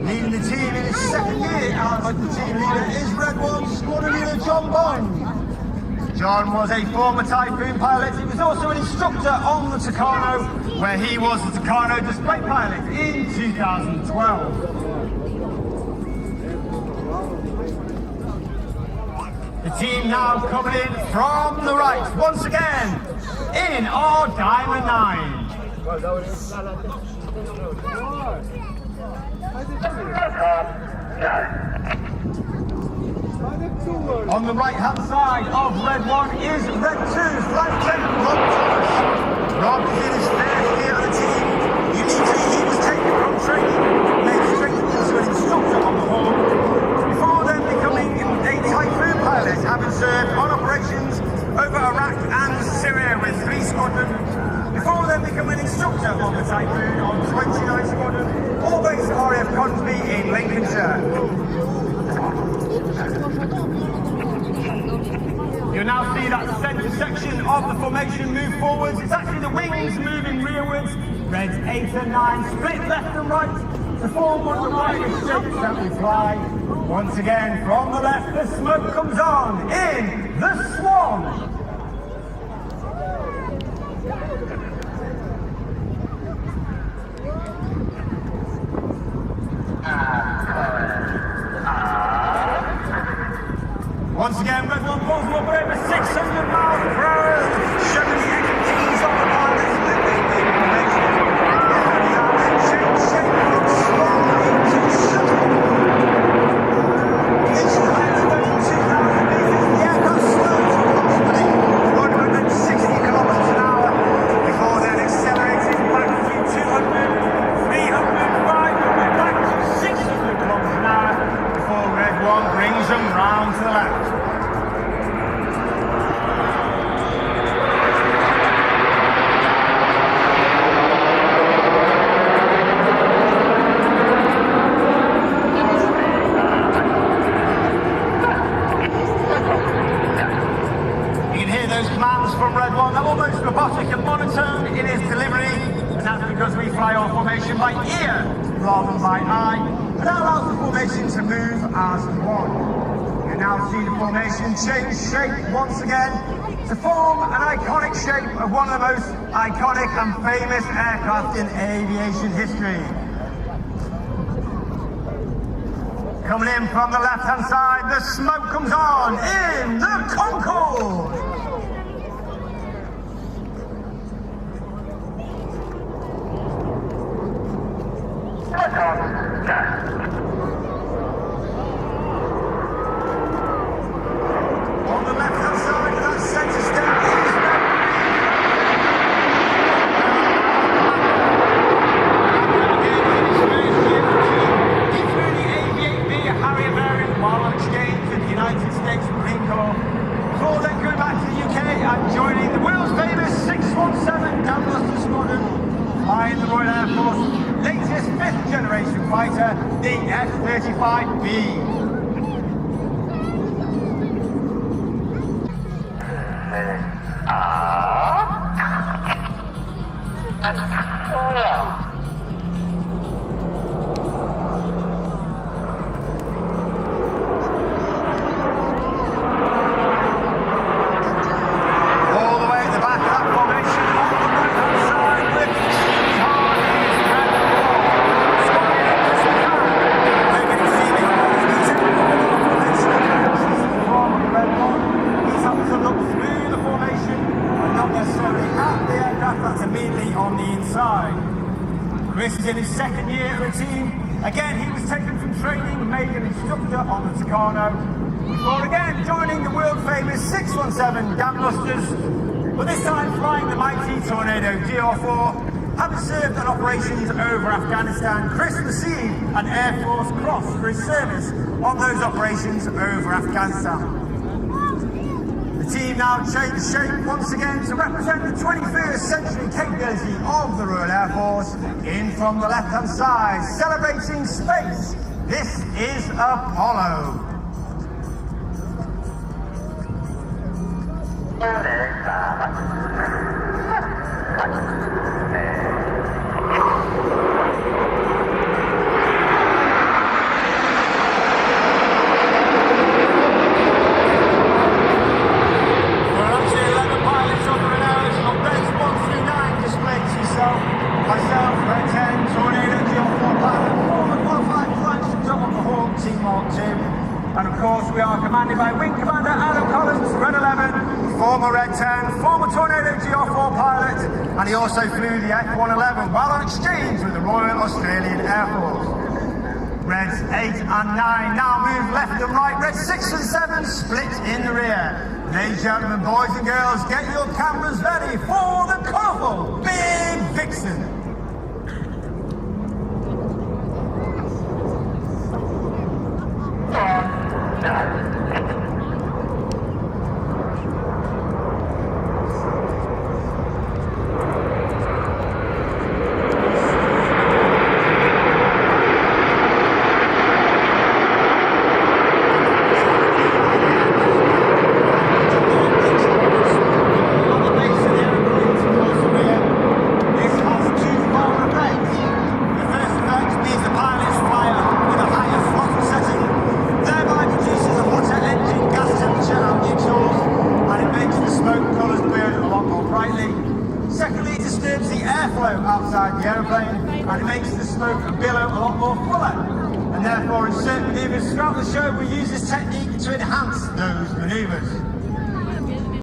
Leading the team in his second year as the team leader is Red 1 Squadron Leader John Bond. John was a former Typhoon pilot. He was also an instructor on the Tucano, where he was the Tucano display pilot in 2012. The team now coming in from the right, once again, in our Diamond 9. On the right-hand side of Red 1 is Red 2's Flight Lieutenant Rob Thomas. Rob is in his first year on the team. Uniquely, he was taken from training, made straight into an instructor on the Hawk, before then becoming a Typhoon pilot, having served on operations over Iraq and Syria with 3 squadrons, before then becoming an instructor on the Typhoon on 29 Squadron, all based at RAF Consby in Lincolnshire. You'll now see that centre section of the formation move forwards. It's actually the wings moving rearwards. Reds 8 and 9 split left and right to form one of the widest shapes that we fly. Once again, from the left, the smoke comes on in the Swan. Once again, Red 1 pulls up over 600 miles per hour, showing the expertise of the pilots moving in formation. Change shape from swan into shuttle. Initial height of over 2,000 meters, the aircraft slowed to approximately 160 kilometers an hour, before then accelerating back to 200, 300, 500, back to 600 kilometers an hour, before Red 1 brings them round to the left. From Red 1, they're almost robotic and monotone in its delivery, and that's because we fly our formation by ear rather than by eye, and that allows the formation to move as one. You now see the formation change shape once again to form an iconic shape of one of the most iconic and famous aircraft in aviation history. Coming in from the left-hand side, the smoke comes on in the Concorde. On the left-hand side of that centre stage is he flew the Aviate-B Harrier variant while on exchange with the United States Marine Corps, before then going back to the UK and joining the world's famous 617 dazzled Squadron, flying the Royal Air Force latest 5th generation fighter, the F-35B. Chris is in his second year of the team. Again, he was taken from training, made an instructor on the Tucano, before again joining the world-famous 617 Gamblusters, but this time flying the mighty Tornado GR4. Having served on operations over Afghanistan, Chris received an Air Force Cross for his service on those operations over Afghanistan. The team now changed shape once again to represent the 21st century capability of the Royal Air Force. In from the left-hand side, celebrating space, this is Apollo. and he also flew the F-111 while on exchange with the Royal Australian Air Force. Reds 8 and 9 now move left and right. Reds 6 and 7 split in the rear. Ladies and gentlemen, boys and girls, get your cameras ready for the colourful Big Vixen. Secondly, it disturbs the airflow outside the aeroplane and it makes the smoke billow a lot more fuller. And therefore, in certain manoeuvres throughout the show, we use this technique to enhance those manoeuvres.